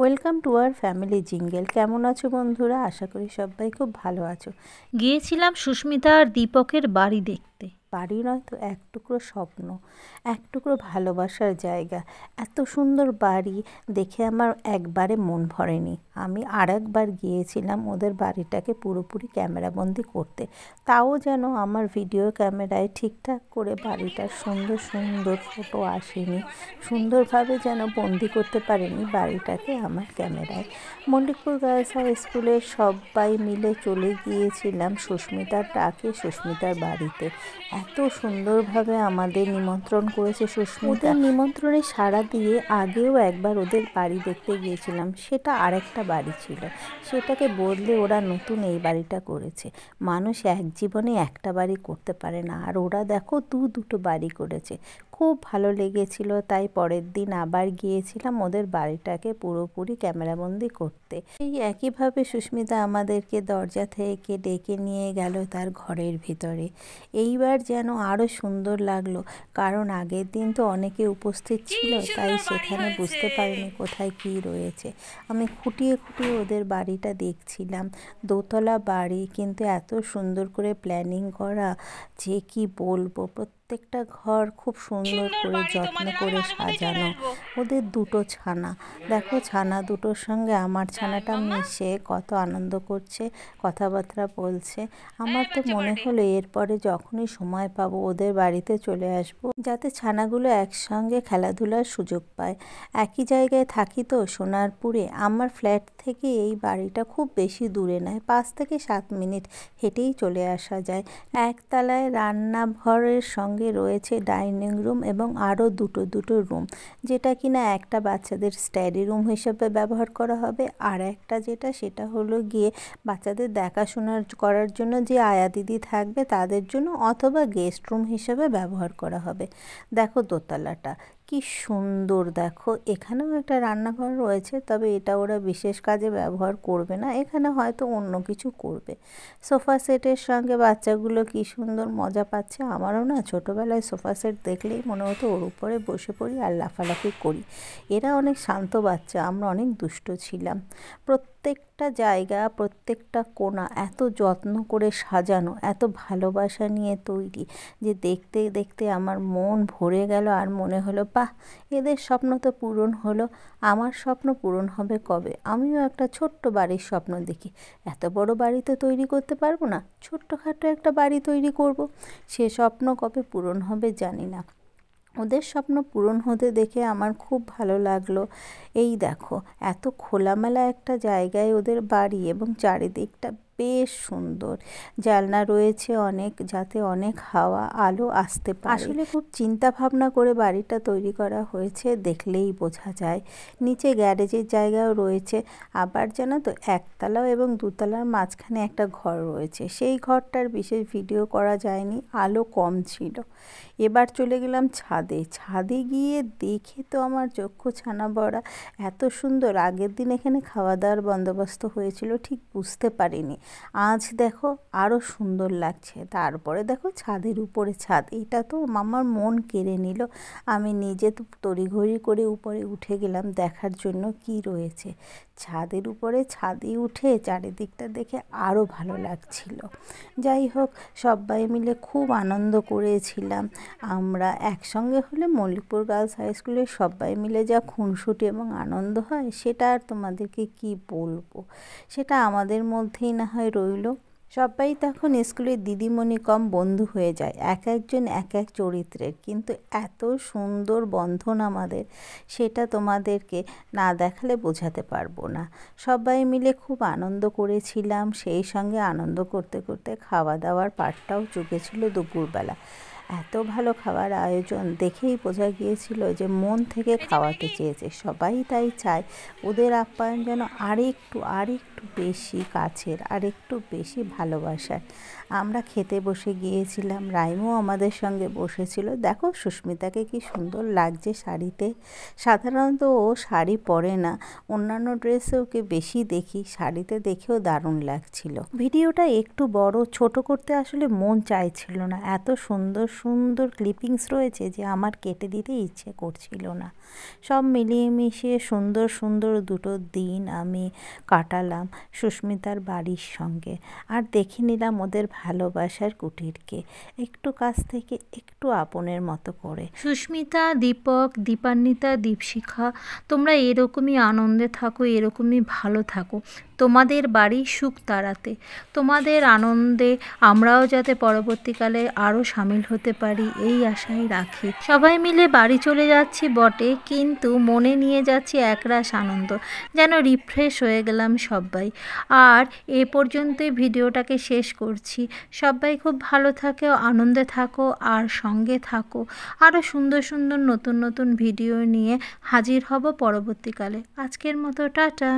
Welcome to our family jingle. কেমন আছো বন্ধুরা? আশা করি সবাই খুব ভালো আছো। গিয়েছিলাম সুস্মিতা আর দীপকের বাড়ি দেখতে। বাড়ি নয় তো, এক টুকরো স্বপ্ন, এক টুকরো ভালোবাসার জায়গা। এত সুন্দর বাড়ি দেখে আমার একবারে মন ভরেনি। আমি আরেকবার গিয়েছিলাম ওদের বাড়িটাকে পুরোপুরি ক্যামেরাবন্দি করতে। তাও যেন আমার ভিডিও ক্যামেরায় ঠিকঠাক করে বাড়িটার সুন্দর সুন্দর ফটো আসেনি, সুন্দরভাবে যেন বন্দি করতে পারিনি বাড়িটাকে আমার ক্যামেরায়। মল্লিকপুর গার্লস হাই স্কুলের সবাই মিলে চলে গিয়েছিলাম সুস্মিতার ডাকে সুস্মিতার বাড়িতে। এত সুন্দরভাবে আমাদের নিমন্ত্রণ করেছে সুস্মিতা। ওদের নিমন্ত্রণে সাড়া দিয়ে আগেও একবার ওদের বাড়ি দেখতে গিয়েছিলাম, সেটা আরেকটা বাড়ি ছিল। সেটাকে বদলে ওরা নতুন এই বাড়িটা করেছে। মানুষ এক জীবনে একটা বাড়ি করতে পারে না, আর ওরা দেখো দুটো বাড়ি করেছে। খুব ভালো লেগেছিল, তাই পরের দিন আবার গিয়েছিলাম ওদের বাড়িটাকে পুরোপুরি ক্যামেরাবন্দি করতে। এই একইভাবে সুস্মিতা আমাদেরকে দরজা থেকে ডেকে নিয়ে গেল তার ঘরের ভিতরে। এইবার যেন আরও সুন্দর লাগলো, কারণ আগের দিন তো অনেকে উপস্থিত ছিল, তাই সেখানে বুঝতে পারিনি কোথায় কি রয়েছে। আমি খুঁটিয়ে খুঁটিয়ে ওদের বাড়িটা দেখছিলাম। দোতলা বাড়ি, কিন্তু এত সুন্দর করে প্ল্যানিং করা যে কি বলবো। প্রত্যেকটা ঘর খুব সুন্দর করে যত্ন করে সাজানো। ওদের দুটো ছানা, দেখো ছানা দুটোর সঙ্গে আমার ছানাটা মিশে কত আনন্দ করছে, কথাবার্তা বলছে। আমার তো মনে হলো এরপরে যখনই সময় পাবো ওদের বাড়িতে চলে আসবো, যাতে ছানাগুলো একসঙ্গে খেলাধুলার সুযোগ পায়। একই জায়গায় থাকি তো, সোনারপুরে। আমার ফ্ল্যাট থেকে এই বাড়িটা খুব বেশি দূরে নয়, 5 থেকে 7 মিনিট হেঁটেই চলে আসা যায়। একতলায় রান্নাঘরের সঙ্গে রয়েছে ডাইনিং রুম এবং আরও দুটো রুম, যেটা কিনা একটা বাচ্চাদের স্টাডি রুম হিসেবে ব্যবহার করা হবে, আর একটা সেটা হলো গিয়ে বাচ্চাদের দেখাশোনা করার জন্য যে আয়া দিদি থাকবে তাদের জন্য, অথবা গেস্ট রুম হিসেবে ব্যবহার করা হবে। দেখো দোতলাটা কি সুন্দর। দেখো এখানেও একটা রান্নাঘর রয়েছে, তবে এটা ওরা বিশেষ কাজে ব্যবহার করবে না, এখানে হয়তো অন্য কিছু করবে। সোফা সেটের সঙ্গে বাচ্চাগুলো কি সুন্দর মজা পাচ্ছে। আমারও না ছোটোবেলায় সোফা সেট দেখলেই মনে হতো ওর উপরে বসে পড়ি আর লাফালাফি করি। এরা অনেক শান্ত বাচ্চা, আমরা অনেক দুষ্ট ছিলাম। প্রত্যেকটা জায়গা, প্রত্যেকটা কোণা এত যত্ন করে সাজানো, এত ভালোবাসা নিয়ে তৈরি, যে দেখতে দেখতে আমার মন ভরে গেল। আর মনে হলো বাহ, এদের স্বপ্ন তো পূরণ হলো, আমার স্বপ্ন পূরণ হবে কবে? আমিও একটা ছোট্ট বাড়ির স্বপ্ন দেখি। এত বড় বাড়ি তো তৈরি করতে পারবো না, ছোট্টখাটো একটা বাড়ি তৈরি করব। সে স্বপ্ন কবে পূরণ হবে জানি না। ওদের স্বপ্ন পূরণ হতে দেখে আমার খুব ভালো লাগলো। এই দেখো এত খোলামেলা একটা জায়গায় ওদের বাড়ি, এবং চারিদিকটা বেশ সুন্দর। জানলা রয়েছে অনেক, যাতে অনেক হাওয়া আলো আসতে পারে। আসলে খুব চিন্তা ভাবনা করে বাড়িটা তৈরি করা হয়েছে, দেখলেই বোঝা যায়। নিচে গ্যারেজের জায়গাও রয়েছে। আবার জানো তো, একতলা এবং দুতলার মাঝখানে একটা ঘর রয়েছে, সেই ঘরটার বিশেষ ভিডিও করা যায়নি, আলো কম ছিল। এবার চলে গেলাম ছাদে। ছাদে গিয়ে দেখে তো আমার চক্ষু ছানা বড়া, এত সুন্দর। আগের দিন এখানে খাওয়া দাওয়ার বন্দোবস্ত হয়েছিল, ঠিক বুঝতে পারিনি। আজ দেখো আরও সুন্দর লাগছে। তারপরে দেখো ছাদের উপরে ছাদ, এটা তো আমার মন কেড়ে নিল। আমি নিজে তো তড়িঘড়ি করে উপরে উঠে গেলাম দেখার জন্য কি রয়েছে ছাদের উপরে। ছাদে উঠে চারিদিকটা দেখে আরও ভালো লাগছিল। যাই হোক, সবাই মিলে খুব আনন্দ করেছিলাম আমরা। একসঙ্গে হলে মল্লিকপুর গার্লস হাই স্কুলের সবাই মিলে যা খুনসুটি এবং আনন্দ হয়, সেটা আর তোমাদেরকে কি বলবো। সেটা আমাদের মধ্যেই না হয় রইল। সবাই তখন স্কুলের দিদিমণি কম বন্ধু হয়ে যায়, এক একজন এক এক চরিত্রের, কিন্তু এত সুন্দর বন্ধন আমাদের, সেটা তোমাদেরকে না দেখালে বোঝাতে পারবো না। সবাই মিলে খুব আনন্দ করেছিলাম, সেই সঙ্গে আনন্দ করতে করতে খাওয়া দাওয়ার পাটটাও চুকেছিল দুপুরবেলা। এত ভালো খাবার আয়োজন দেখেই বোঝা গিয়েছিল যে মন থেকে খাওয়াতে চেয়েছে সবাই, তাই চায় ওদের আপ্যায়ন যেন আরেকটু বেশি কাছের, আরেকটু বেশি ভালোবাসার। আমরা খেতে বসে গিয়েছিলাম, রাইমও আমাদের সঙ্গে বসেছিল। দেখো সুস্মিতাকে কি সুন্দর লাগছে শাড়িতে। সাধারণত ও শাড়ি পরে না, অন্যান্য ড্রেসে ওকে বেশি দেখি, শাড়িতে দেখেও দারুণ লাগছিল। ভিডিওটা একটু বড় ছোট করতে আসলে মন চাইছিল না, এত সুন্দর সুন্দর ক্লিপিংস রয়েছে যে আমার কেটে দিতে ইচ্ছে করছিল না। সব মিলিয়ে মিশিয়ে সুন্দর সুন্দর দুটো দিন আমি কাটালাম সুস্মিতার বাড়ির সঙ্গে। আর দেখে নিলাম ওদের ভালোবাসার কুটিরকে একটু কাছ থেকে, একটু আপনের মতো করে। সুস্মিতা, দীপক, দীপান্বিতা, দীপশিখা, তোমরা এরকমই আনন্দে থাকো, এরকমই ভালো থাকো, তোমাদের বাড়ি সুখ তাড়াতে। তোমাদের আনন্দে আমরাও যাতে পরবর্তীকালে আরও সামিল হতে পারি এই আশাই রাখি। সবাই মিলে বাড়ি চলে যাচ্ছি বটে, কিন্তু মনে নিয়ে যাচ্ছি একরাশ আনন্দ, যেন রিফ্রেশ হয়ে গেলাম সবাই। আর এ পর্যন্তই ভিডিওটাকে শেষ করছি। সবাই খুব ভালো থাকো, আনন্দে থাকো আর সঙ্গে থাকো। আরও সুন্দর সুন্দর নতুন নতুন ভিডিও নিয়ে হাজির হব পরবর্তীকালে। আজকের মতো টাটা।